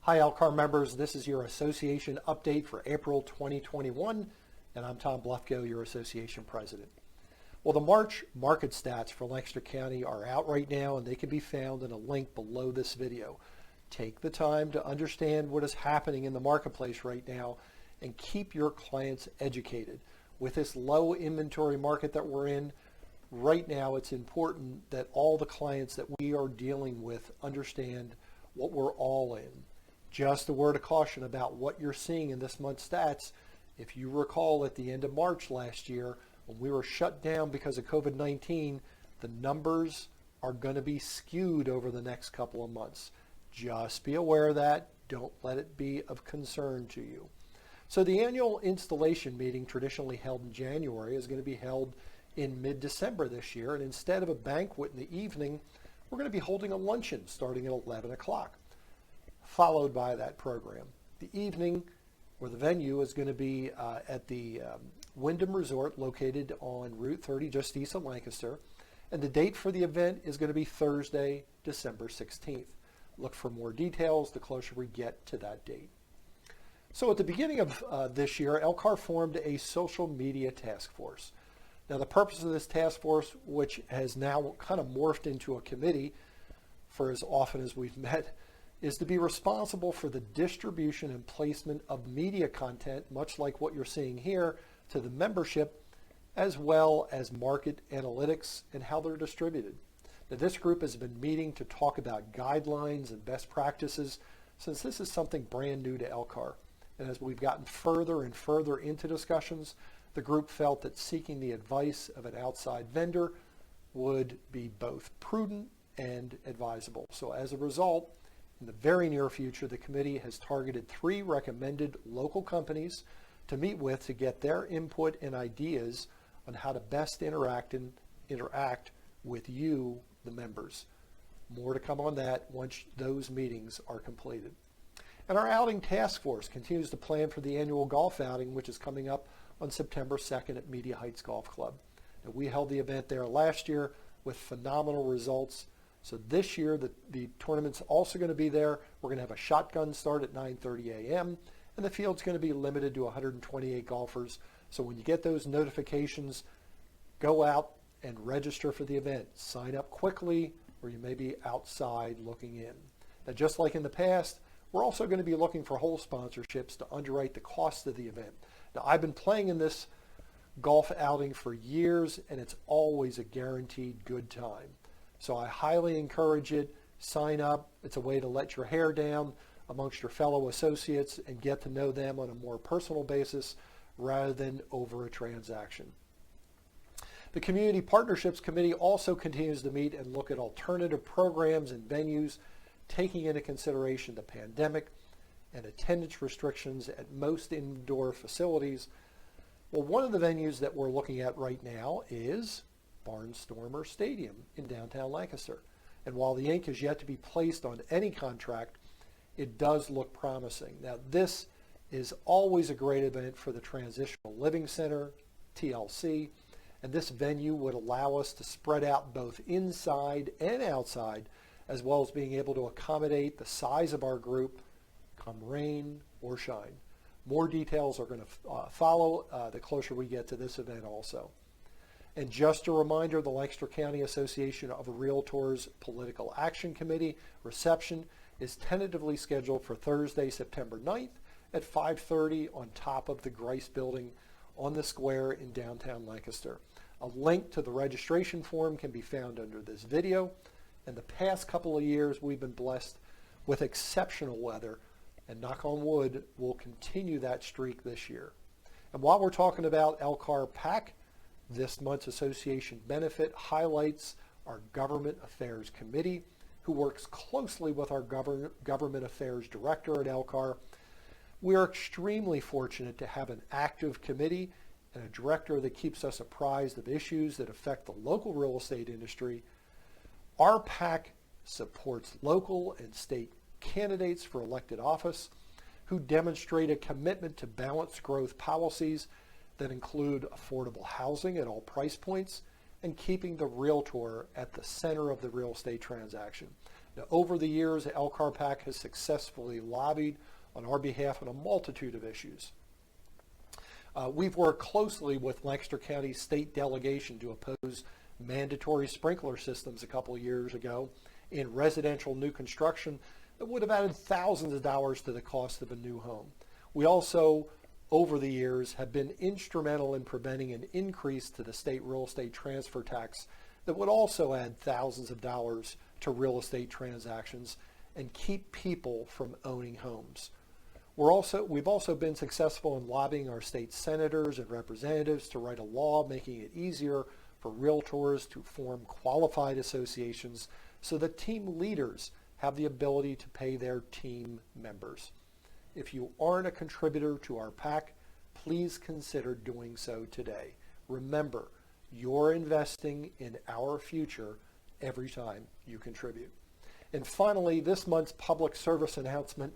Hi LCAR members, this is your association update for April 2021, and I'm Tom Blufko, your association president. Well, the March market stats for Lancaster County are out right now, and they can be found in a link below this video. Take the time to understand what is happening in the marketplace right now and keep your clients educated. With this low inventory market that we're in, right now it's important that all the clients that we are dealing with understand what we're all in. Just a word of caution about what you're seeing in this month's stats. If you recall, at the end of March last year, when we were shut down because of COVID-19, the numbers are going to be skewed over the next couple of months. Just be aware of that. Don't let it be of concern to you. So the annual installation meeting, traditionally held in January, is going to be held in mid-December this year. And instead of a banquet in the evening, we're going to be holding a luncheon starting at 11 o'clock, followed by that program. The evening, or the venue, is going to be at the Wyndham Resort located on Route 30 just east of Lancaster. And the date for the event is going to be Thursday, December 16th. Look for more details the closer we get to that date. So at the beginning of this year, LCAR formed a social media task force. Now the purpose of this task force, which has now kind of morphed into a committee for as often as we've met, is to be responsible for the distribution and placement of media content, much like what you're seeing here, to the membership, as well as market analytics and how they're distributed. Now, this group has been meeting to talk about guidelines and best practices since this is something brand new to LCAR. And as we've gotten further and further into discussions, the group felt that seeking the advice of an outside vendor would be both prudent and advisable. So as a result, in the very near future, the committee has targeted 3 recommended local companies to meet with to get their input and ideas on how to best interact with you, the members. More to come on that once those meetings are completed. And our outing task force continues to plan for the annual golf outing, which is coming up on September 2nd at Media Heights Golf Club. Now, we held the event there last year with phenomenal results. So this year, the tournament's also going to be there. We're going to have a shotgun start at 9:30 a.m. and the field's going to be limited to 128 golfers. So when you get those notifications, go out and register for the event. Sign up quickly, or you may be outside looking in. Now, just like in the past, we're also going to be looking for hole sponsorships to underwrite the cost of the event. Now, I've been playing in this golf outing for years, and it's always a guaranteed good time. So I highly encourage it. Sign up. It's a way to let your hair down amongst your fellow associates and get to know them on a more personal basis rather than over a transaction. The Community Partnerships Committee also continues to meet and look at alternative programs and venues, taking into consideration the pandemic and attendance restrictions at most indoor facilities. Well, one of the venues that we're looking at right now is Barnstormer Stadium in downtown Lancaster. And while the ink is yet to be placed on any contract, it does look promising. Now, this is always a great event for the Transitional Living Center, TLC, and this venue would allow us to spread out both inside and outside, as well as being able to accommodate the size of our group, come rain or shine. More details are going to follow the closer we get to this event also. And just a reminder, the Lancaster County Association of Realtors Political Action Committee reception is tentatively scheduled for Thursday, September 9th at 5:30 on top of the Grice Building on the square in downtown Lancaster. A link to the registration form can be found under this video. In the past couple of years, we've been blessed with exceptional weather, and knock on wood, we'll continue that streak this year. And while we're talking about LCAR PAC, this month's association benefit highlights our Government Affairs Committee, who works closely with our Government Affairs Director at LCAR. We are extremely fortunate to have an active committee and a director that keeps us apprised of issues that affect the local real estate industry. Our PAC supports local and state candidates for elected office who demonstrate a commitment to balanced growth policies that include affordable housing at all price points and keeping the realtor at the center of the real estate transaction. Now, over the years, the LCAR PAC has successfully lobbied on our behalf on a multitude of issues. We've worked closely with Lancaster County State Delegation to oppose mandatory sprinkler systems a couple of years ago in residential new construction that would have added thousands of dollars to the cost of a new home. We also, over the years, have been instrumental in preventing an increase to the state real estate transfer tax that would also add thousands of dollars to real estate transactions and keep people from owning homes. We've also been successful in lobbying our state senators and representatives to write a law making it easier for realtors to form qualified associations so that team leaders have the ability to pay their team members. If you aren't a contributor to our PAC, please consider doing so today. Remember, you're investing in our future every time you contribute. And finally, this month's public service announcement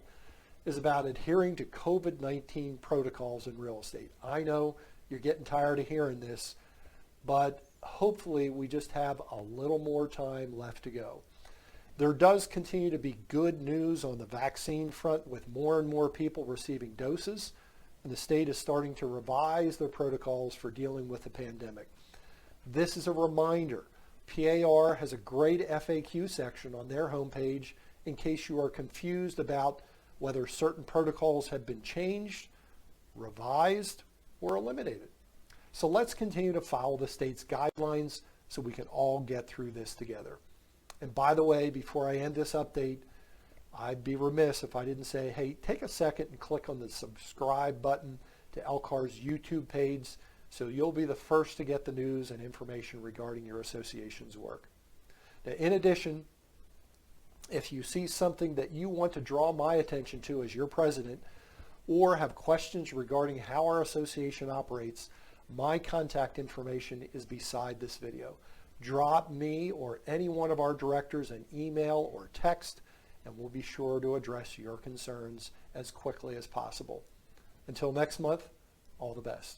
is about adhering to COVID-19 protocols in real estate. I know you're getting tired of hearing this, but hopefully we just have a little more time left to go. There does continue to be good news on the vaccine front with more and more people receiving doses, and the state is starting to revise their protocols for dealing with the pandemic. This is a reminder. PAR has a great FAQ section on their homepage in case you are confused about whether certain protocols have been changed, revised, or eliminated. So let's continue to follow the state's guidelines so we can all get through this together. And by the way, before I end this update, I'd be remiss if I didn't say, hey, take a second and click on the subscribe button to LCAR's YouTube page so you'll be the first to get the news and information regarding your association's work. Now, in addition, if you see something that you want to draw my attention to as your president or have questions regarding how our association operates, my contact information is beside this video. Drop me or any one of our directors an email or text, and we'll be sure to address your concerns as quickly as possible. Until next month, all the best.